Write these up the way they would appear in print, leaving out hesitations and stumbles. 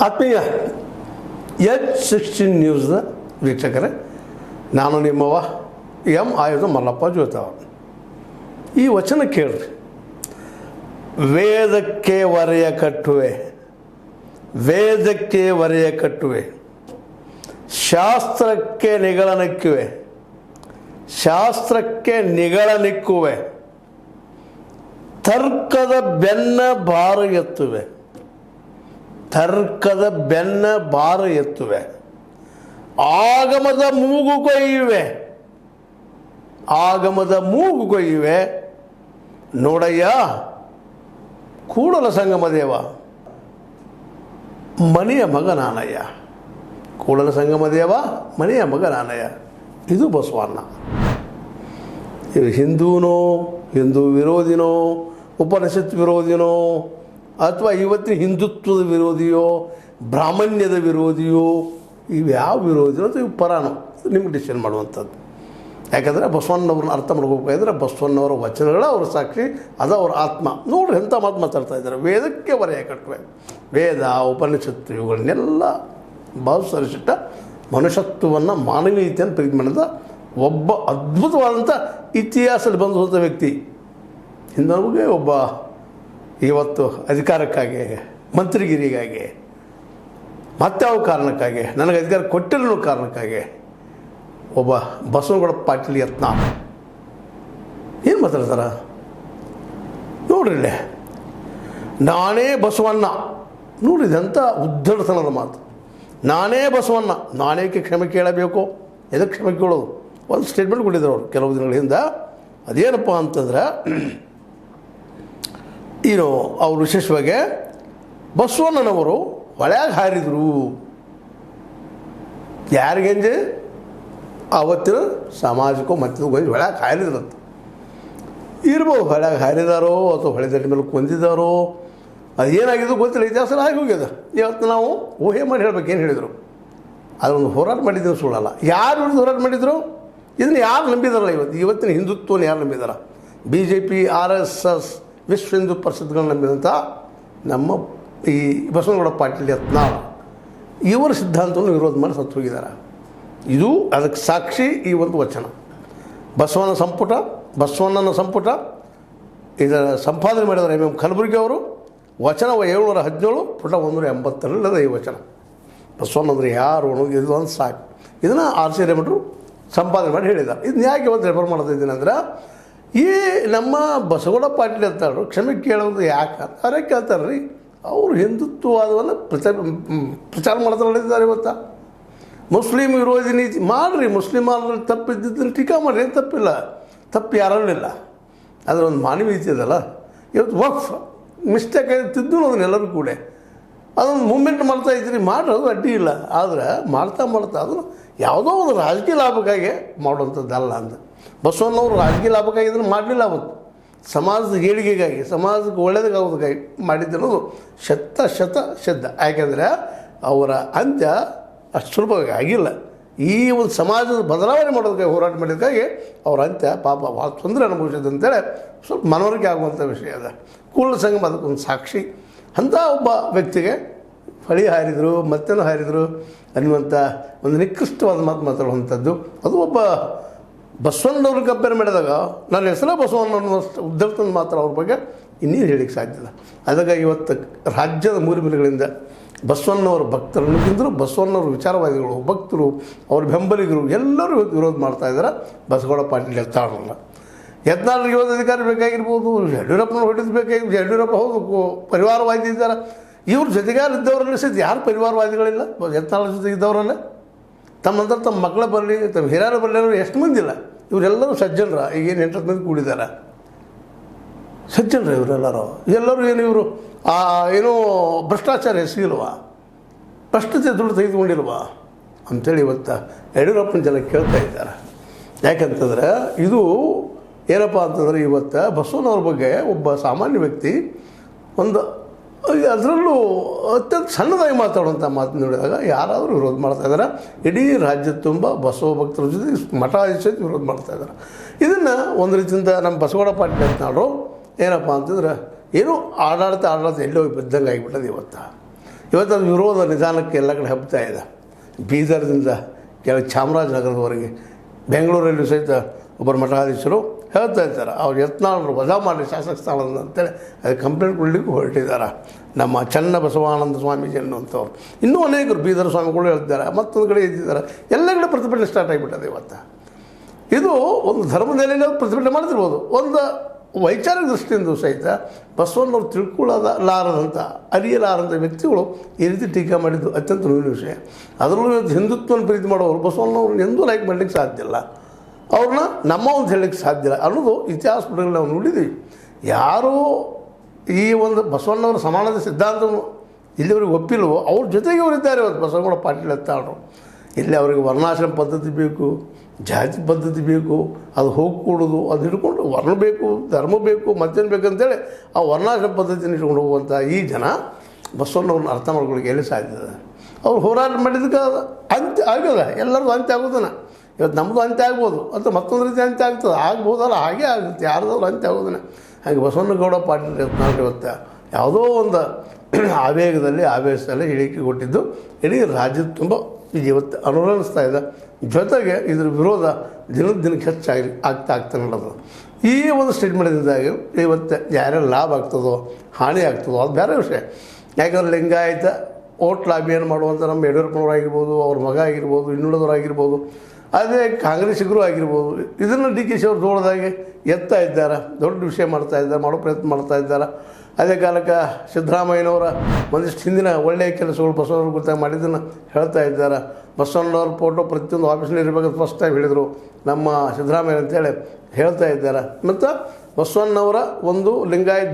ಆತ್ಮೀಯ H16 ನ್ಯೂಸ್ನ ವೀಕ್ಷಕರೇ, ನಾನು ನಿಮ್ಮವ ಎಂ ಆಯುಧ ಮಲ್ಲಪ್ಪ ಜೋತಾವ. ಈ ವಚನ ಕೇಳ್ರಿ. ವೇದಕ್ಕೆ ವರೆಯ ಕಟ್ಟುವೆ, ವೇದಕ್ಕೆ ವರೆಯ ಕಟ್ಟುವೆ, ಶಾಸ್ತ್ರಕ್ಕೆ ನಿಗಳನಿಕ್ಕುವೆ, ಶಾಸ್ತ್ರಕ್ಕೆ ನಿಗಳನಿಕ್ಕುವೆ, ತರ್ಕದ ಬೆನ್ನ ಭಾರ ಎತ್ತುವೆ, ತರ್ಕದ ಬೆನ್ನ ಭಾರ ಎತ್ತುವೆ, ಆಗಮದ ಮೂಗು ಕೊಯ್ಯುವೆ, ಆಗಮದ ಮೂಗು ಕೊಯ್ಯುವೆ. ನೋಡಯ್ಯ ಕೂಡಲ ಸಂಗಮ ದೇವ, ಮನೆಯ ಮಗ ನಾನಯ್ಯ. ಕೂಡಲ ಸಂಗಮ ದೇವ, ಮನೆಯ ಮಗ ನಾನಯ್ಯ. ಇದು ಬಸವಣ್ಣ. ಇದು ಹಿಂದೂನೋ, ಹಿಂದೂ ವಿರೋಧಿನೋ, ಉಪನಿಷತ್ ವಿರೋಧಿನೋ, ಅಥವಾ ಇವತ್ತಿನ ಹಿಂದುತ್ವದ ವಿರೋಧಿಯೋ, ಬ್ರಾಹ್ಮಣ್ಯದ ವಿರೋಧಿಯೋ, ಇವ್ಯಾವ ವಿರೋಧಿನೋ ಅಥವಾ ಇವು ಪರಾನೋ ನಿಮ್ಗೆ ಡಿಸಿಷನ್ ಮಾಡುವಂಥದ್ದು. ಯಾಕಂದರೆ ಬಸವಣ್ಣವ್ರನ್ನ ಅರ್ಥ ಮಾಡ್ಕೋಬೇಕಾದ್ರೆ ಬಸವಣ್ಣವರ ವಚನಗಳ ಅವ್ರ ಸಾಕ್ಷಿ, ಅದು ಅವ್ರ ಆತ್ಮ. ನೋಡ್ರಿ ಎಂಥ ಮಾತು ಮಾತಾಡ್ತಾ ಇದ್ದಾರೆ. ವೇದಕ್ಕೆ ವರೆಯ ಕಟ್ಟುವೆ, ವೇದ ಉಪನಿಷತ್ತು ಇವುಗಳನ್ನೆಲ್ಲ ಭಾವಿಸರಿಸಿಟ್ಟ ಮನುಷ್ಯತ್ವವನ್ನು, ಮಾನವೀಯತೆಯನ್ನು ಪ್ರೀತಿ ಮಾಡಿದ ಒಬ್ಬ ಅದ್ಭುತವಾದಂಥ ಇತಿಹಾಸದಲ್ಲಿ ಬಂದು ಹೋದ ವ್ಯಕ್ತಿ. ಹಿಂದೊಳಗೆ ಒಬ್ಬ ಇವತ್ತು ಅಧಿಕಾರಕ್ಕಾಗಿ, ಮಂತ್ರಿಗಿರಿಗಾಗಿ, ಮತ್ತಾವ ಕಾರಣಕ್ಕಾಗಿ, ನನಗೆ ಅಧಿಕಾರ ಕೊಟ್ಟಿರೋ ಕಾರಣಕ್ಕಾಗಿ ಒಬ್ಬ ಬಸವನಗೌಡ ಪಾಟೀಲ್ ಯತ್ನ ಏನು ಮಾತಾಡ್ತಾರ ನೋಡ್ರಿ. ಇಲ್ಲೇ ನಾನೇ ಬಸವಣ್ಣ ನೋಡ್ರಿ, ಇದಂಥ ಉದ್ದಡತನದ ಮಾತು. ನಾನೇ ಬಸವಣ್ಣ, ನಾನೇಕೆ ಕ್ಷಮೆ ಕೇಳಬೇಕು? ಎದಕ್ಕೆ ಕ್ಷಮೆ ಕೇಳೋದು? ಒಂದು ಸ್ಟೇಟ್ಮೆಂಟ್ ಕೊಟ್ಟಿದ್ರು ಅವರು ಕೆಲವು ದಿನಗಳ ಹಿಂದೆ. ಅದೇನಪ್ಪ ಅಂತಂದ್ರೆ, ಏನು ಅವರು ವಿಶೇಷವಾಗಿ ಬಸವಣ್ಣನವರು ಹೊಳ್ಯಾಗ ಹಾರಿದರು. ಯಾರಿಗಂಜೆ? ಆವತ್ತಿನ ಸಾಮಾಜಿಕ ಮತ್ತಿದ ಗಂಜಿ ಹೊಳ್ಯಾಗ ಹಾರಿದ್ರಂತ ಇರ್ಬೋದು. ಹೊಳ್ಯಾಗ ಹಾರಿದಾರೋ ಅಥವಾ ಹೊಳೆ ದಂಡೆ ಮೇಲೆ ಕೊಂದಿದ್ದಾರೋ, ಅದೇನಾಗಿದ್ದು ಗೊತ್ತಿಲ್ಲ. ಇತಿಹಾಸ ಆಗಿ ಹೋಗ್ಯದ. ಇವತ್ತು ನಾವು ಊಹೆ ಮಾಡಿ ಹೇಳ್ಬೇಕು ಏನು ಹೇಳಿದರು. ಅದೊಂದು ಹೋರಾಟ ಮಾಡಿದ್ದು ಸುಳ್ಳಲ್ಲ. ಯಾರು ವಿರುದ್ಧ ಹೋರಾಟ ಮಾಡಿದರು? ಇದನ್ನು ಯಾರು ನಂಬಿದಾರಲ್ಲ? ಇವತ್ತಿನ ಹಿಂದುತ್ವವನ್ನು ಯಾರು ನಂಬಿದಾರ? BJP, RSS, ವಿಶ್ವ ಹಿಂದೂ ಪರಿಷತ್ಗಳನ್ನ ನಂಬಿದಂಥ ನಮ್ಮ ಈ ಬಸವನಗೌಡ ಪಾಟೀಲ್ ಯತ್ನಾಳ್ ಇವರ ಸಿದ್ಧಾಂತವನ್ನು ವಿರೋಧ ಮಾಡಿ ಸತ್ತು ಹೋಗಿದ್ದಾರೆ. ಇದು ಅದಕ್ಕೆ ಸಾಕ್ಷಿ ಈ ಒಂದು ವಚನ. ಬಸವಣ್ಣನ ಸಂಪುಟ ಇದರ ಸಂಪಾದನೆ ಮಾಡಿದ್ದಾರೆ MM ಕಲಬುರ್ಗಿ ಅವರು. ವಚನ 717, ಪುಟ 182 ಈ ವಚನ. ಬಸವಣ್ಣಂದ್ರೆ ಯಾರು ಅನ್ನೋದು ಇದು ಒಂದು ಸಾಕು. ಇದನ್ನು R.C. ರೇಮಠರು ಸಂಪಾದನೆ ಮಾಡಿ ಹೇಳಿದ್ದಾರೆ. ಇದನ್ನ ಯಾಕೆ ಇವತ್ತು ರೆಫರ್ ಮಾಡ್ತಾ ಇದ್ದೀನಿ ಅಂದ್ರೆ, ಈ ನಮ್ಮ ಬಸವಗೌಡ ಪಾಟೀಲ್ ಅಂತಾರು ಕ್ಷಮೆ ಕೇಳೋದು ಯಾಕೆ ಅವರೇ ಕೇಳ್ತಾರೆ ರೀ. ಅವರು ಹಿಂದುತ್ವವಾದವನ್ನು ಪ್ರಚಾರ ಮಾಡ್ತಾರೆ ಇವತ್ತು. ಮುಸ್ಲಿಂ ವಿರೋಧಿ ನೀತಿ ಮಾಡಿರಿ, ಮುಸ್ಲಿಮರಲ್ಲಿ ತಪ್ಪಿದ್ದನ್ನು ಟೀಕಾ ಮಾಡಿರಿ, ಏನು ತಪ್ಪಿಲ್ಲ, ತಪ್ಪು ಯಾರಲ್ಲಿಲ್ಲ. ಅದರ ಒಂದು ಮಾನವೀಯತೆ ಇದಲ್ಲ. ಇವತ್ತು ವಕ್ಫ್ ಮಿಸ್ಟೇಕ್ ಆಗಿರ್ತಿದ್ದು ಅದನ್ನೆಲ್ಲರೂ ಕೂಡ ಅದೊಂದು ಮೂಮೆಂಟ್ ಮಾಡ್ತಾ ಇದ್ರಿ, ಮಾಡೋದು ಅಡ್ಡಿ ಇಲ್ಲ. ಆದರೆ ಮಾಡ್ತಾ ಅದನ್ನು ಯಾವುದೋ ಒಂದು ರಾಜಕೀಯ ಲಾಭಕ್ಕಾಗಿ ಮಾಡುವಂಥದ್ದಲ್ಲ ಅಂತ. ಬಸವಣ್ಣವರು ರಾಜಕೀಯ ಲಾಭಕ್ಕಾಗಿ ಇದನ್ನು ಮಾಡಲಿಲ್ಲ. ಅವತ್ತು ಸಮಾಜದ ಏಳಿಗೆಗಾಗಿ, ಸಮಾಜಕ್ಕೆ ಒಳ್ಳೆಯದಾಗೋದಕ್ಕಾಗಿ ಮಾಡಿದ್ದನ್ನೋದು ಶತ. ಯಾಕೆಂದರೆ ಅವರ ಅಂತ್ಯ ಅಷ್ಟು ಸುಲಭವಾಗಿ ಆಗಿಲ್ಲ. ಈ ಒಂದು ಸಮಾಜದ ಬದಲಾವಣೆ ಮಾಡೋದಕ್ಕಾಗಿ ಹೋರಾಟ ಮಾಡಿದ್ದಕ್ಕಾಗಿ ಅವ್ರ ಅಂತ್ಯ ಪಾಪ ಭಾಳ ತೊಂದರೆ ಅನುಭವಿಸಿದೆ ಅಂತೇಳಿ ಸ್ವಲ್ಪ ಮನವರಿಕೆ ಆಗುವಂಥ ವಿಷಯ ಅದ. ಕೂಡಲ ಸಂಗಮ ಅದಕ್ಕೊಂದು ಸಾಕ್ಷಿ. ಅಂಥ ಒಬ್ಬ ವ್ಯಕ್ತಿಗೆ ಫಳಿ ಹಾರಿದರು, ಮತ್ತೇನೋ ಹಾರಿದರು ಅನ್ನುವಂಥ ಒಂದು ನಿಕೃಷ್ಟವಾದ ಮಾತು ಮಾತಾಡುವಂಥದ್ದು. ಅದು ಒಬ್ಬ ಬಸವಣ್ಣವ್ರಿಗೆ ಕಂಪೇರ್ ಮಾಡಿದಾಗ ನನ್ನ ಹೆಸರೇ ಬಸವಣ್ಣ ಅನ್ನೋಷ್ಟು ಉದ್ದರ್ತನ ಮಾತ್ರ ಅವ್ರ ಬಗ್ಗೆ ಇನ್ನೇನು ಹೇಳಿಕ್ಕೆ ಸಾಧ್ಯ ಇಲ್ಲ. ಅದಕ್ಕಾಗಿ ಇವತ್ತು ರಾಜ್ಯದ ಮೂಲೆಗಳಿಂದ ಬಸವಣ್ಣವರ ಭಕ್ತರನ್ನು ತಿಂದರು, ಬಸವಣ್ಣವ್ರ ವಿಚಾರವಾದಿಗಳು, ಭಕ್ತರು, ಅವ್ರ ಬೆಂಬಲಿಗರು ಎಲ್ಲರೂ ವಿರೋಧ ಮಾಡ್ತಾಯಿದ್ದಾರೆ ಬಸವಗೌಡ ಪಾಟೀಲ್ ಯತ್ನಾಳ್ರಿಗೆ ಇವತ್ತು ಅಧಿಕಾರ ಬೇಕಾಗಿರ್ಬೋದು, ಯಡಿಯೂರಪ್ಪನ ಹೊಡೆದು ಬೇಕಾಗಿರ್ಬೋದು. ಯಡಿಯೂರಪ್ಪ ಹೌದು ಪರಿವಾರವಾದಿ ಇದ್ದಾರೆ. ಇವ್ರ ಜೊತೆಗಾರಿದ್ದವರಲ್ಲಿ ಸಹಿತ ಯಾರು ಪರಿವಾರವಾದಿಗಳಿಲ್ಲ. ಯತ್ನಾಳ ಜೊತೆ ಇದ್ದವರಲ್ಲೇ ತಮ್ಮಂತರ ತಮ್ಮ ಮಕ್ಕಳ ಬರಲಿ, ತಮ್ಮ ಹಿರಿಯರ ಬರಲಿ ಅನ್ನೋರು ಎಷ್ಟು ಮಂದಿ ಇಲ್ಲ. ಇವರೆಲ್ಲರೂ ಸಜ್ಜನರ. ಈಗೇನು 8 ಮಂದಿ ಕೂಡಿದ್ದಾರೆ, ಸಜ್ಜನರ ಇವರೆಲ್ಲರೂ. ಏನು ಇವರು ಏನೋ ಭ್ರಷ್ಟಾಚಾರ ಎಸಗಿಲ್ವಾ, ಭ್ರಷ್ಟತೆ ದುಡ್ಡು ತೆಗೆದುಕೊಂಡಿಲ್ವಾ ಅಂಥೇಳಿ ಇವತ್ತು ಯಡಿಯೂರಪ್ಪನ ಜನ ಕೇಳ್ತಾ ಇದ್ದಾರೆ. ಯಾಕಂತಂದ್ರೆ ಇದು ಏನಪ್ಪ ಅಂತಂದರೆ, ಇವತ್ತು ಬಸವಣ್ಣವ್ರ ಬಗ್ಗೆ ಒಬ್ಬ ಸಾಮಾನ್ಯ ವ್ಯಕ್ತಿ ಒಂದು ಅದರಲ್ಲೂ ಅತ್ಯಂತ ಸಣ್ಣದಾಗಿ ಮಾತಾಡುವಂಥ ಮಾತು ನೋಡಿದಾಗ ಯಾರಾದರೂ ವಿರೋಧ ಮಾಡ್ತಾಯಿದ್ದಾರೆ. ಇಡೀ ರಾಜ್ಯದ ತುಂಬ ಬಸವ ಭಕ್ತರ ಜೊತೆ ಮಠಾಧೀಶ ವಿರೋಧ ಮಾಡ್ತಾಯಿದ್ದಾರೆ. ಇದನ್ನು ಒಂದು ರೀತಿಯಿಂದ ನಮ್ಮ ಬಸವಗೌಡ ಪಾಟೀಲ್ ಯತ್ನಾಳರು ಏನಪ್ಪ ಅಂತಂದ್ರೆ ಏನೋ ಆಡಾಡ್ತಾ ಎಲ್ಲೋ ಬಿದ್ದಂಗೆ ಆಗಿಬಿಟ್ಟದು ಇವತ್ತು. ಇವತ್ತು ಅದು ವಿರೋಧ ನಿಧಾನಕ್ಕೆ ಎಲ್ಲ ಕಡೆ ಹಬ್ತಾ ಇದೆ. ಬೀದರ್ದಿಂದ ಕೆಳಗೆ ಚಾಮರಾಜನಗರದವರೆಗೆ, ಬೆಂಗಳೂರಲ್ಲಿ ಸಹಿತ ಒಬ್ಬರು ಮಠಾಧೀಶರು ಹೇಳ್ತಾ ಇದ್ದಾರೆ ಅವ್ರು ಯತ್ನಾಳರು ವಜಾ ಮಾಡಿ ಶಾಸಕ ಸ್ಥಾನದಿಂದ ಅಂತೇಳಿ ಅದಕ್ಕೆ ಕಂಪ್ಲೇಂಟ್ ಕೊಡಲಿಕ್ಕೂ ಹೊರಟಿದ್ದಾರೆ. ನಮ್ಮ ಚನ್ನ ಬಸವಾನಂದ ಸ್ವಾಮೀಜಿ ಅನ್ನುವಂಥವ್ರು, ಇನ್ನೂ ಅನೇಕರು ಬೀದರ್ ಸ್ವಾಮಿಗಳು ಹೇಳ್ತಾರೆ, ಮತ್ತೊಂದು ಕಡೆ ಇದ್ದಿದ್ದಾರೆ. ಎಲ್ಲ ಕಡೆ ಪ್ರತಿಭಟನೆ ಸ್ಟಾರ್ಟ್ ಆಗಿಬಿಟ್ಟದೆ ಇವತ್ತು. ಇದು ಒಂದು ಧರ್ಮದ ನೆಲೆಯಲ್ಲಿ ಪ್ರತಿಭಟನೆ ಮಾಡ್ತಿರ್ಬೋದು, ಒಂದು ವೈಚಾರಿಕ ದೃಷ್ಟಿಯಿಂದ ಸಹಿತ ಬಸವಣ್ಣವ್ರು ತಿಳ್ಕೊಳ್ಳಲಾರದಂಥ ಅರಿಯಲಾರದಂಥ ವ್ಯಕ್ತಿಗಳು ಈ ರೀತಿ ಟೀಕೆ ಮಾಡಿದ್ದು ಅತ್ಯಂತ ನೋವಿನ ವಿಷಯ. ಅದರಲ್ಲೂ ಹಿಂದುತ್ವನ ಪ್ರೀತಿ ಮಾಡೋರು ಬಸವಣ್ಣವ್ರನ್ನ ಎಂದೂ ಲೈಕ್ ಮಾಡಲಿಕ್ಕೆ ಸಾಧ್ಯ ಇಲ್ಲ, ಅವ್ರನ್ನ ನಮ್ಮ ಒಂದು ಹೇಳಲಿಕ್ಕೆ ಸಾಧ್ಯ ಇಲ್ಲ ಅನ್ನೋದು ಇತಿಹಾಸ ಪುಟಗಳಲ್ಲಿ ನಾವು ನೋಡಿದ್ದೀವಿ. ಯಾರೂ ಈ ಒಂದು ಬಸವಣ್ಣವರ ಸಮಾನದ ಸಿದ್ಧಾಂತವನ್ನು ಇಲ್ಲಿವರೆಗೆ ಒಪ್ಪಿಲ್ವೋ ಅವ್ರ ಜೊತೆಗೆ ಅವರಿದ್ದಾರೆ. ಇವತ್ತು ಬಸವಗೌಡ ಪಾಟೀಲ್ ಎತ್ತಾಳರು ಇಲ್ಲಿ ಅವರಿಗೆ ವರ್ಣಾಶ್ರಮ ಪದ್ಧತಿ ಬೇಕು, ಜಾತಿ ಪದ್ಧತಿ ಬೇಕು, ಅದು ಹೋಗ್ಕೊಡೋದು, ಅದು ಹಿಡ್ಕೊಂಡು ವರ್ಣ ಬೇಕು, ಧರ್ಮ ಬೇಕು, ಮತ್ತೇನು ಬೇಕಂತೇಳಿ ಆ ವರ್ಣಾಶ್ರಮ ಪದ್ಧತಿನ ಇಟ್ಕೊಂಡು ಹೋಗುವಂಥ ಈ ಜನ ಬಸವಣ್ಣವ್ರನ್ನ ಅರ್ಥ ಮಾಡ್ಕೊಳ್ಳಿಕ್ಕೆ ಎಲ್ಲಿ ಸಾಧ್ಯ ಇದೆ? ಅವ್ರು ಹೋರಾಟ ಮಾಡಿದ್ದಕ್ಕೆ ಅಂತ್ಯ ಆಗ್ಯದ, ಎಲ್ಲರಿಗೂ ಅಂತ್ಯ ಆಗೋದನ್ನ. ಇವತ್ತು ನಮ್ಮದು ಅಂತ್ಯ ಆಗ್ಬೋದು ಅಥವಾ ಮತ್ತೊಂದು ರೀತಿ ಅಂತ್ಯ ಆಗ್ತದೆ, ಆಗ್ಬೋದಲ್ಲ, ಹಾಗೇ ಆಗುತ್ತೆ, ಯಾರ್ದಾದ್ರು ಅಂತ್ಯ ಆಗೋದನ್ನ. ಹಾಗೆ ಬಸವಣ್ಣಗೌಡ ಪಾಟೀಲ್ ಇವತ್ತು ಯಾವುದೋ ಒಂದು ಆವೇಗದಲ್ಲಿ ಆವೇಶದಲ್ಲಿ ಹೇಳಿಕೆ ಕೊಟ್ಟಿದ್ದು ಇಡೀ ರಾಜ್ಯದ ತುಂಬ ಇವತ್ತು ಅನುರಣಿಸ್ತಾ ಇದೆ. ಜೊತೆಗೆ ಇದ್ರ ವಿರೋಧ ದಿನದ ದಿನಕ್ಕೆ ಹೆಚ್ಚಾಗಿ ಆಗ್ತಾ ನೋಡೋದು. ಈ ಒಂದು ಸ್ಟೇಟ್ಮೆಂಟಿಂದಾಗಿ ಇವತ್ತು ಯಾರ್ಯಾರು ಲಾಭ ಆಗ್ತದೋ ಹಾನಿ ಆಗ್ತದೋ ಅದು ಬೇರೆ ವಿಷಯ. ಯಾಕಂದ್ರೆ ಲಿಂಗಾಯತ ಓಟ್ ಲಾಬಿಯನ್ನು ಮಾಡುವಂಥ ನಮ್ಮ ಯಡಿಯೂರಪ್ಪನವರಾಗಿರ್ಬೋದು, ಅವ್ರ ಮಗ ಆಗಿರ್ಬೋದು, ಇನ್ನುಳಿದವರಾಗಿರ್ಬೋದು, ಅದೇ ಕಾಂಗ್ರೆಸ್ಸಿಗರು ಆಗಿರ್ಬೋದು, ಇದನ್ನು ಡಿ ಕೆ ಶಿ ಅವರು ದೊಡ್ಡದಾಗಿ ಎತ್ತಾ ಇದ್ದಾರೆ, ದೊಡ್ಡ ವಿಷಯ ಮಾಡ್ತಾ ಇದ್ದಾರೆ, ಮಾಡೋ ಪ್ರಯತ್ನ ಮಾಡ್ತಾ ಇದ್ದಾರೆ. ಅದೇ ಕಾಲಕ್ಕೆ ಸಿದ್ದರಾಮಯ್ಯನವರ ಒಂದಿಷ್ಟು ಹಿಂದಿನ ಒಳ್ಳೆಯ ಕೆಲಸಗಳು ಬಸವಣ್ಣವ್ರ ಗೊತ್ತಾಗಿ ಮಾಡಿದ್ದನ್ನು ಹೇಳ್ತಾ ಇದ್ದಾರೆ. ಬಸವಣ್ಣವ್ರ ಫೋಟೋ ಪ್ರತಿಯೊಂದು ಆಫೀಸ್ನಲ್ಲಿ ಇರಬೇಕಂತ ಫಸ್ಟ್ ಟೈಮ್ ಹೇಳಿದರು ನಮ್ಮ ಸಿದ್ದರಾಮಯ್ಯ ಅಂತೇಳಿ ಹೇಳ್ತಾ ಇದ್ದಾರೆ. ಮತ್ತು ಬಸವಣ್ಣವರ ಒಂದು ಲಿಂಗಾಯತ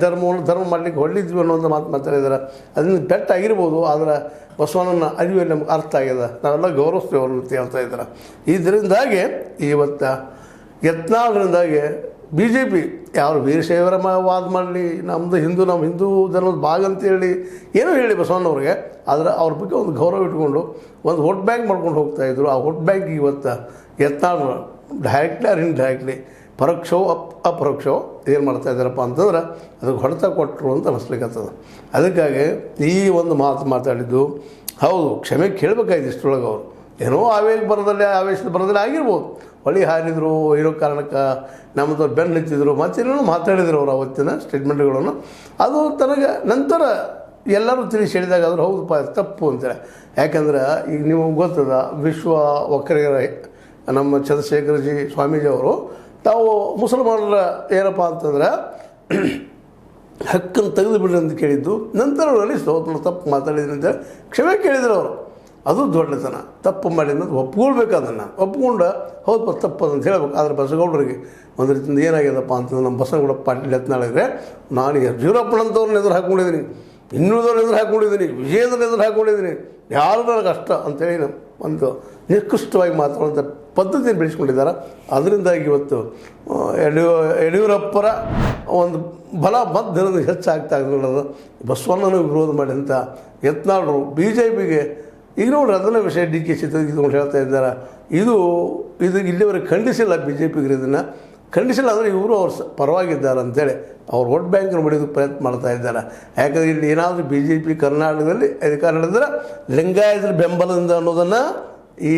ಧರ್ಮ ಮಾಡಲಿಕ್ಕೆ ಹೊಳ್ಳಿದ್ವಿ ಅನ್ನೋಂಥ ಮಾತು ಮಾತಾಡಿದ್ದಾರೆ. ಅದನ್ನು ಪೆಟ್ಟಾಗಿರ್ಬೋದು, ಆದರೆ ಬಸವಣ್ಣನ ಅರಿವಿನಲ್ಲಿ ನಮ್ಗೆ ಅರ್ಥ ಆಗಿದೆ, ನಾವೆಲ್ಲ ಗೌರವಿಸ್ತೀವಿ ಅವ್ರ ಅಂತ ಹೇಳ್ತಾ ಇದ್ದಾರೆ. ಇದರಿಂದಾಗಿ ಇವತ್ತು ಯತ್ನಾಳರಿಂದಾಗಿ ಬಿ ಜೆ ಪಿ ಯಾರು ವೀರಶೈವರ ವಾದ ಮಾಡಲಿ, ನಮ್ಮ ಹಿಂದೂ ಧರ್ಮದ ಭಾಗ ಅಂತೇಳಿ ಏನೋ ಹೇಳಿ ಬಸವಣ್ಣವ್ರಿಗೆ, ಆದರೆ ಅವ್ರ ಬಗ್ಗೆ ಒಂದು ಗೌರವ ಇಟ್ಕೊಂಡು ಒಂದು ವೋಟ್ ಬ್ಯಾಂಕ್ ಮಾಡ್ಕೊಂಡು ಹೋಗ್ತಾಯಿದ್ರು. ಆ ವೋಟ್ ಬ್ಯಾಂಕ್ ಇವತ್ತು ಯತ್ನಾಳರು ಡೈರೆಕ್ಟ್ಲಿ ಆರ್ ಇಂಡೈರೆಕ್ಟ್ಲಿ, ಪರೋಕ್ಷವೋ ಅಪರೋಕ್ಷವೋ ಏನು ಮಾಡ್ತಾ ಇದ್ದಾರಪ್ಪ ಅಂತಂದ್ರೆ ಅದಕ್ಕೆ ಹೊಡೆತ ಕೊಟ್ಟರು ಅಂತ ಅನಿಸ್ಲಿಕ್ಕತ್ತದ. ಅದಕ್ಕಾಗಿ ಈ ಒಂದು ಮಾತಾಡಿದ್ದು ಹೌದು, ಕ್ಷಮೆ ಕೇಳಬೇಕಾಯ್ತು. ಇಷ್ಟರೊಳಗೆ ಅವರು ಏನೋ ಆವೇಶದ ಬರದಲ್ಲಿ ಆಗಿರ್ಬೋದು, ಹೊಳಿ ಹಾರಿದ್ರು, ಇರೋ ಕಾರಣಕ್ಕೆ ನಮ್ಮದವ್ರು ಬೆನ್ನು ಹಚ್ಚಿದ್ರು, ಮತ್ತೇನೋ ಮಾತಾಡಿದ್ರು ಅವರು ಅವತ್ತಿನ ಸ್ಟೇಟ್ಮೆಂಟ್ಗಳನ್ನು. ಅದು ತನಗೆ ನಂತರ ಎಲ್ಲರೂ ತಿಳಿಸಿ ಹೇಳಿದಾಗ ಆದರೂ ಹೌದಪ್ಪ ತಪ್ಪು ಅಂತೇಳಿ. ಯಾಕಂದ್ರೆ ಈಗ ನೀವು ಗೊತ್ತದ ವಿಶ್ವ ಒಕ್ಕಲಿಗರ ನಮ್ಮ ಚಂದ್ರಶೇಖರಜಿ ಸ್ವಾಮೀಜಿ ಅವರು ತಾವು ಮುಸಲ್ಮಾನರ ಏನಪ್ಪ ಅಂತಂದ್ರೆ ಹಕ್ಕನ್ನು ತೆಗೆದು ಬಿಡ್ರಿ ಅಂತ ಕೇಳಿದ್ದು, ನಂತರ ಅವರಲ್ಲಿ ತಪ್ಪು ಮಾತಾಡಿದ್ರು ಅಂತೇಳಿ ಕ್ಷಮೆ ಕೇಳಿದ್ರು ಅವರು. ಅದು ದೊಡ್ಡತನ. ತಪ್ಪು ಮಾಡಿದ ಒಪ್ಕೊಳ್ಬೇಕು, ಅದನ್ನು ಒಪ್ಕೊಂಡು ಹೌದು ತಪ್ಪು ಅಂತ ಹೇಳ್ಬೇಕು. ಆದರೆ ಬಸಗೌಡರಿಗೆ ಒಂದು ರೀತಿಯಿಂದ ಏನಾಗ್ಯದಪ್ಪ ಅಂತಂದ್ರೆ ನಮ್ಮ ಬಸವಗೌಡ ಪಾಟೀಲ್ ಯತ್ನಾಳಿದ್ರೆ ನಾನು ಯಡಿಯೂರಪ್ಪನಂತವ್ರನ್ನ ಎದುರು ಹಾಕ್ಕೊಂಡಿದ್ದೀನಿ, ಇನ್ನುಳಿದವ್ರನ್ನ ಎದುರು ಹಾಕ್ಕೊಂಡಿದ್ದೀನಿ, ವಿಜಯೇಂದ್ರನ ಎದುರು ಹಾಕ್ಕೊಂಡಿದ್ದೀನಿ, ಯಾರು ನನಗೆ ಕಷ್ಟ ಅಂತೇಳಿ ಒಂದು ನಿಕೃಷ್ಟವಾಗಿ ಮಾತಾಡುವಂಥ ಪದ್ಧತಿಯನ್ನು ಬೆಳೆಸ್ಕೊಂಡಿದ್ದಾರೆ. ಅದರಿಂದಾಗಿ ಇವತ್ತು ಯಡಿಯೂರಪ್ಪರ ಒಂದು ಬಲ ದಿನದ ಹೆಚ್ಚಾಗ್ತಾ ಇರೋದು ಬಸವಣ್ಣನ ವಿರೋಧ ಮಾಡಿದಂಥ ಯತ್ನಾಳರು ಬಿ ಜೆ ಪಿಗೆ ಈಗ ನೋಡ್ರಿ ಅದನ್ನ ವಿಷಯ ಡಿ ಕೆ ಶಿ ತೆಗೆದುಕೊಂಡು ಹೇಳ್ತಾ ಇದ್ದಾರೆ. ಇದು ಇಲ್ಲಿವರೆಗೆ ಖಂಡಿಸಿಲ್ಲ, ಬಿ ಜೆ ಪಿಗೆ ಇದನ್ನು ಖಂಡಿಸಿಲ್ಲ. ಅಂದರೆ ಇವರು ಅವ್ರ ಪರವಾಗಿದ್ದಾರೆ ಅಂತೇಳಿ ಅವ್ರು ವೋಟ್ ಬ್ಯಾಂಕನ್ನು ಹೊಡೆಯೋದಕ್ಕೆ ಪ್ರಯತ್ನ ಮಾಡ್ತಾ ಇದ್ದಾರೆ. ಯಾಕಂದರೆ ಇಲ್ಲಿ ಏನಾದರೂ ಬಿ ಜೆ ಪಿ ಕರ್ನಾಟಕದಲ್ಲಿ ಅಧಿಕಾರ ನಡೆದ್ರೆ ಲಿಂಗಾಯತರ ಬೆಂಬಲದಿಂದ ಅನ್ನೋದನ್ನು ಈ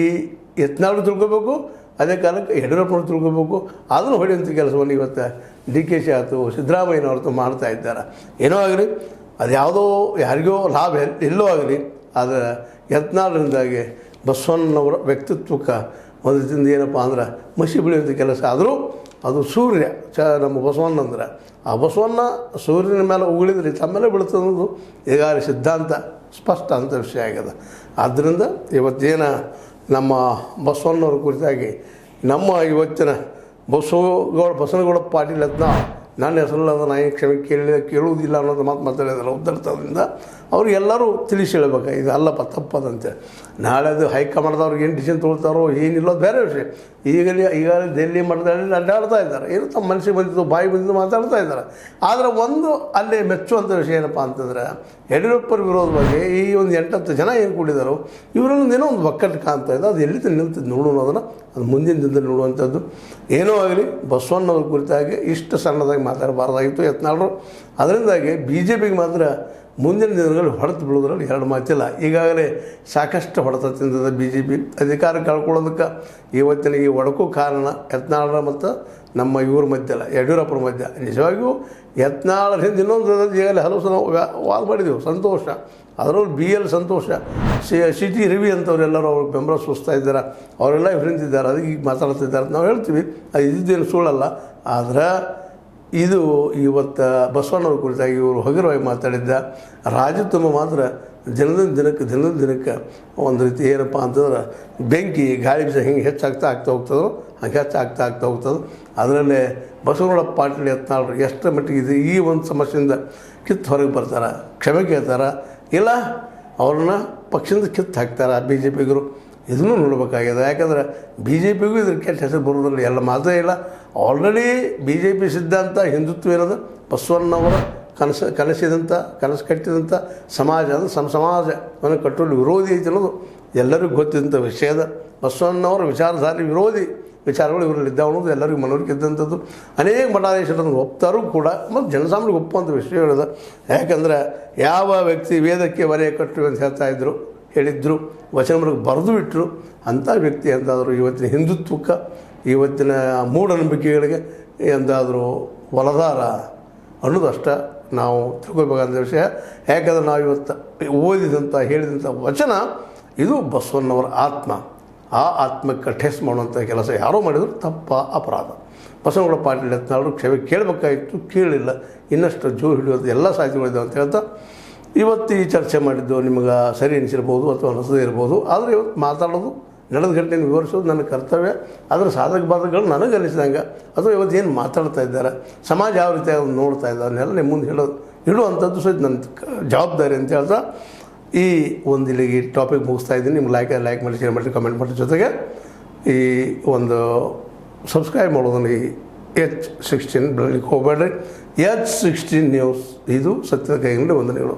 ಯತ್ನಾಳು ತಿಳ್ಕೊಬೇಕು, ಅದೇ ಕಾಲಕ್ಕೆ ಯಡಿಯೂರಪ್ಪನವ್ರು ತಿಳ್ಕೊಬೇಕು. ಅದನ್ನು ಹೊಡೆಯುವಂಥ ಕೆಲಸವನ್ನು ಇವತ್ತು ಡಿ ಕೆ ಶಿ ಆಯಿತು ಸಿದ್ದರಾಮಯ್ಯನವ್ರದ್ದು ಮಾಡ್ತಾ ಇದ್ದಾರೆ. ಏನೋ ಆಗಲಿ, ಅದು ಯಾವುದೋ ಯಾರಿಗೋ ಲಾಭ ಎಲ್ಲೋ ಆಗಲಿ, ಆದರೆ ಯತ್ನಾಳರಿಂದಾಗಿ ಬಸವಣ್ಣನವರ ವ್ಯಕ್ತಿತ್ವಕ್ಕೆ ಒಂದು ರೀತಿಯಿಂದ ಏನಪ್ಪ ಅಂದ್ರೆ ಮಸಿ ಬೆಳೆಯುವಂಥ ಕೆಲಸ. ಆದರೂ ಅದು ಸೂರ್ಯ ನಮ್ಮ ಬಸವಣ್ಣ ಅಂದ್ರೆ ಆ ಬಸವಣ್ಣ ಸೂರ್ಯನ ಮೇಲೆ ಉಗುಳಿದ್ರೆ ತಮ್ಮೇಲೆ ಬೀಳುತ್ತದೆ ಅನ್ನೋದು ಈಗಾಗಲೇ ಸಿದ್ಧಾಂತ ಸ್ಪಷ್ಟ ಅಂತ ವಿಷಯ ಆಗಿದೆ. ಆದ್ದರಿಂದ ಇವತ್ತೇನ ನಮ್ಮ ಬಸವಣ್ಣವ್ರ ಕುರಿತಾಗಿ ನಮ್ಮ ಇವತ್ತಿನ ಬಸವನಗೌಡ ಪಾಟೀಲ್ ಯತ್ನಾಳ್ ನನ್ನ ಹೆಸರಲ್ಲ ನಾನು ಕ್ಷಮೆ ಕೇಳುವುದಿಲ್ಲ ಅನ್ನೋದು ಮಾತು ಮಾತಾಡಿದಾರೆ ಉದ್ದರ್ತದಿಂದ ಅವ್ರಿಗೆಲ್ಲರೂ ತಿಳಿಸಿ ಹೇಳ್ಬೇಕು, ಇದು ಅಲ್ಲಪ್ಪ ತಪ್ಪದಂತೆ. ನಾಳೆ ಅದು ಹೈಕಮಾಂಡ್ದವ್ರಿಗೆ ಏನು ಡಿಸಿಷನ್ ತೊಗೊಳ್ತಾರೋ ಏನಿಲ್ಲ ಬೇರೆ ವಿಷಯ. ಈಗಾಗಲೇ ದೆಹಲಿ ಮಟ್ಟದಲ್ಲಿ ಅಡ್ಡಾಡ್ತಾ ಇದ್ದಾರೆ, ಏನು ತಮ್ಮ ಮನಸ್ಸಿಗೆ ಬಂದಿದ್ದು ಬಾಯಿ ಬಂದಿದ್ದು ಮಾತಾಡ್ತಾ ಇದ್ದಾರೆ. ಆದರೆ ಒಂದು ಅಲ್ಲಿ ಮೆಚ್ಚುವಂಥ ವಿಷಯ ಏನಪ್ಪ ಅಂತಂದರೆ ಯಡಿಯೂರಪ್ಪರ ವಿರೋಧವಾಗಿ ಈ ಒಂದು 8-10 ಜನ ಏನು ಕೂಡಿದಾರೋ ಇವರೊಂದು ಏನೋ ಒಂದು ಒಕ್ಕಟ್ಟು ಕಾಣ್ತಾ ಇದೆ. ಅದು ಎಲ್ಲಿ ನಿಲ್ತದೆ ನೋಡೋಣ, ಅದು ಮುಂದಿನ ದಿನದಲ್ಲಿ ನೋಡುವಂಥದ್ದು. ಏನೋ ಆಗಲಿ ಬಸವಣ್ಣವ್ರ ಕುರಿತಾಗಿ ಇಷ್ಟು ಸಣ್ಣದಾಗಿ ಮಾತಾಡಬಾರ್ದಾಗಿತ್ತು ಯತ್ನಾಳರು. ಅದರಿಂದಾಗಿ ಬಿ ಜೆ ಪಿಗೆ ಮಾತ್ರ ಮುಂದಿನ ದಿನಗಳಲ್ಲಿ ಹೊಡೆತು ಬೀಳೋದ್ರಲ್ಲಿ ಎರಡು ಮಾತಿಲ್ಲ. ಈಗಾಗಲೇ ಸಾಕಷ್ಟು ಹೊಡೆತ ತಿಂದದ ಬಿ ಜೆ ಪಿ ಅಧಿಕಾರ ಕಳ್ಕೊಳ್ಳೋದಕ್ಕೆ ಇವತ್ತಿನ ಈ ಒಡಕು ಕಾರಣ ಯತ್ನಾಳರ ಮತ್ತು ನಮ್ಮ ಇವ್ರ ಮಧ್ಯ ಅಲ್ಲ, ಯಡಿಯೂರಪ್ಪರ ಮಧ್ಯ. ನಿಜವಾಗಿಯೂ ಯತ್ನಾಳರ ಹಿಂದೆ ಇನ್ನೊಂದು ಈಗಾಗಲೇ ಹಲವು ಸಲ ವಾದ ಮಾಡಿದೆವು. ಸಂತೋಷ, ಅದರಲ್ಲೂ ಬಿ ಎಲ್ ಸಂತೋಷ, ಸಿ ಟಿ ರವಿ ಅಂತವರೆಲ್ಲರೂ ಅವ್ರಿಗೆ ಬೆಂಬಲ ಸೂಚಿಸ್ತಾ ಇದ್ದಾರೆ, ಅವರೆಲ್ಲ ಇವರಿಂತಿದ್ದಾರೆ, ಅದಕ್ಕೆ ಈಗ ಮಾತಾಡ್ತಿದ್ದಾರೆ ನಾವು ಹೇಳ್ತೀವಿ. ಅದು ಇದ್ದಿದ್ದೇನು ಸುಳ್ಳಲ್ಲ. ಆದ್ರೆ ಇದು ಇವತ್ತು ಬಸವಣ್ಣವ್ರ ಕುರಿತಾಗಿ ಇವರು ಹಗುರವಾಗಿ ಮಾತಾಡಿದ್ದ ರಾಜತುಂಬ ಮಾತ್ರ ದಿನದಿಂದ ದಿನಕ್ಕೆ ಒಂದು ರೀತಿ ಏನಪ್ಪ ಅಂತಂದ್ರೆ ಬೆಂಕಿ ಗಾಳಿ ಬೀಸ ಹಿಂಗೆ ಹೆಚ್ಚಾಗ್ತಾ ಹೋಗ್ತದೋ ಹಂಗೆ ಹೆಚ್ಚಾಗ್ತಾ ಹೋಗ್ತದೆ. ಅದರಲ್ಲೇ ಬಸವನಗೌಡ ಪಾಟೀಲ್ ಯತ್ನಾಳರು ಎಷ್ಟರ ಮಟ್ಟಿಗೆ ಇದು ಈ ಒಂದು ಸಮಸ್ಯೆಯಿಂದ ಕಿತ್ತು ಹೊರಗೆ ಬರ್ತಾರೆ, ಕ್ಷಮೆ ಕೇಳ್ತಾರೆ, ಇಲ್ಲ ಅವ್ರನ್ನ ಪಕ್ಷದಿಂದ ಕಿತ್ತು ಹಾಕ್ತಾರೆ ಬಿ ಜೆ ಪಿಗರು. ಇದನ್ನು ನೋಡಬೇಕಾಗಿದೆ. ಯಾಕಂದರೆ ಬಿ ಜೆ ಪಿಗೂ ಇದ್ರ ಕೆಟ್ಟ ಹೆಸರು ಬರೋದ್ರಲ್ಲಿ ಎಲ್ಲ ಮಾತೇ ಇಲ್ಲ. ಆಲ್ರೆಡಿ ಬಿ ಜೆ ಪಿ ಸಿದ್ಧಾಂತ ಹಿಂದುತ್ವ ಏನದು, ಬಸವಣ್ಣವರ ಕನಸು ಕಟ್ಟಿದಂಥ ಸಮಾಜ ಅಂದರೆ ಸಮಾಜವನ್ನು ಕಟ್ಟಲು ವಿರೋಧಿ ಐತಿ ಅನ್ನೋದು ಎಲ್ಲರಿಗೂ ಗೊತ್ತಿದ್ದಂಥ ವಿಷಯದ. ಬಸವಣ್ಣವರ ವಿಚಾರಧಾರೆ ವಿರೋಧಿ ವಿಚಾರಗಳು ಇವರಲ್ಲಿದ್ದಾವೆ ಅನ್ನೋದು ಎಲ್ಲರಿಗೂ ಮನವರಿಕೆ ಇದ್ದಂಥದ್ದು. ಅನೇಕ ಮಠಾಧೀಶರನ್ನು ಒಪ್ತಾರೂ ಕೂಡ ಮತ್ತು ಜನಸಾಮಾನ್ಯರಿಗೆ ಒಪ್ಪುವಂಥ ವಿಷಯಗಳಿದೆ. ಯಾಕಂದರೆ ಯಾವ ವ್ಯಕ್ತಿ ವೇದಕ್ಕೆ ವರೆಯ ಕಟ್ಟು ಅಂತ ಹೇಳಿದ್ರು, ವಚನಗಳಿಗೆ ಬರೆದು ಬಿಟ್ಟರು, ಅಂಥ ವ್ಯಕ್ತಿ ಎಂದಾದರೂ ಇವತ್ತಿನ ಹಿಂದುತ್ವಕ್ಕೆ, ಇವತ್ತಿನ ಮೂಢನಂಬಿಕೆಗಳಿಗೆ ಎಂದಾದರೂ ಒಲದಾರ ಅನ್ನೋದಷ್ಟೇ ನಾವು ತಿಳ್ಕೊಳ್ಬೇಕಾದಂಥ ವಿಷಯ. ಯಾಕಂದರೆ ನಾವು ಇವತ್ತು ಓದಿದಂಥ ಹೇಳಿದಂಥ ವಚನ ಇದು ಬಸವಣ್ಣವರ ಆತ್ಮ. ಆ ಆತ್ಮಕ್ಕೆ ಟೆಸ್ಟ್ ಮಾಡುವಂಥ ಕೆಲಸ ಯಾರೋ ಮಾಡಿದ್ರು ತಪ್ಪ, ಅಪರಾಧ. ಬಸವನಗೌಡ ಪಾಟೀಲ್ ಯತ್ನಾಳರು ಕ್ಷಮೆ ಕೇಳಬೇಕಾಗಿತ್ತು, ಕೇಳಿಲ್ಲ. ಇನ್ನಷ್ಟು ಜೋರು ಹಿಡಿಯೋದು ಎಲ್ಲ ಸಾಧ್ಯಗಳಿದ್ದಾವೆ ಅಂತ ಹೇಳ್ತಾ ಇವತ್ತು ಈ ಚರ್ಚೆ ಮಾಡಿದ್ದು ನಿಮಗೆ ಸರಿ ಅನಿಸಿರ್ಬೋದು ಅಥವಾ ಅನಿಸದೇ ಇರ್ಬೋದು. ಆದರೆ ಇವತ್ತು ಮಾತಾಡೋದು, ನಡೆದ ಘಟನೆಯನ್ನು ವಿವರಿಸೋದು ನನ್ನ ಕರ್ತವ್ಯ. ಅದರ ಸಾಧಕ ಬಾಧಕಗಳು ನನಗೆ ಅನಿಸಿದಂಗೆ ಅಥವಾ ಇವತ್ತು ಏನು ಮಾತಾಡ್ತಾ ಇದ್ದಾರೆ, ಸಮಾಜ ಯಾವ ರೀತಿ ಅದನ್ನು ನೋಡ್ತಾ ಇದ್ದಾರೆ ಅದನ್ನೆಲ್ಲ ನಿಮ್ಮ ಮುಂದೆ ಇಡುವಂಥದ್ದು ಸಹಿತ ನನ್ನ ಜವಾಬ್ದಾರಿ ಅಂತ ಹೇಳ್ತಾ ಈ ಒಂದು ಇಲ್ಲಿಗೆ ಈ ಟಾಪಿಕ್ ಮುಗಿಸ್ತಾ ಇದ್ದೀನಿ. ನಿಮ್ಗೆ ಲೈಕ್ ಮಾಡಿ, ಶೇರ್ ಮಾಡಿ, ಕಮೆಂಟ್ ಮಾಡಿ, ಜೊತೆಗೆ ಈ ಒಂದು ಸಬ್ಸ್ಕ್ರೈಬ್ ಮಾಡೋದನ್ನು ಈ H16 ಬೆಳಲಿಕ್ಕೆ ಹೋಗಬೇಡ್ರಿ. H16 ನ್ಯೂಸ್ ಇದು ಸತ್ಯದ ಕೈಗೊಂಡು ವಂದನೆಗಳು.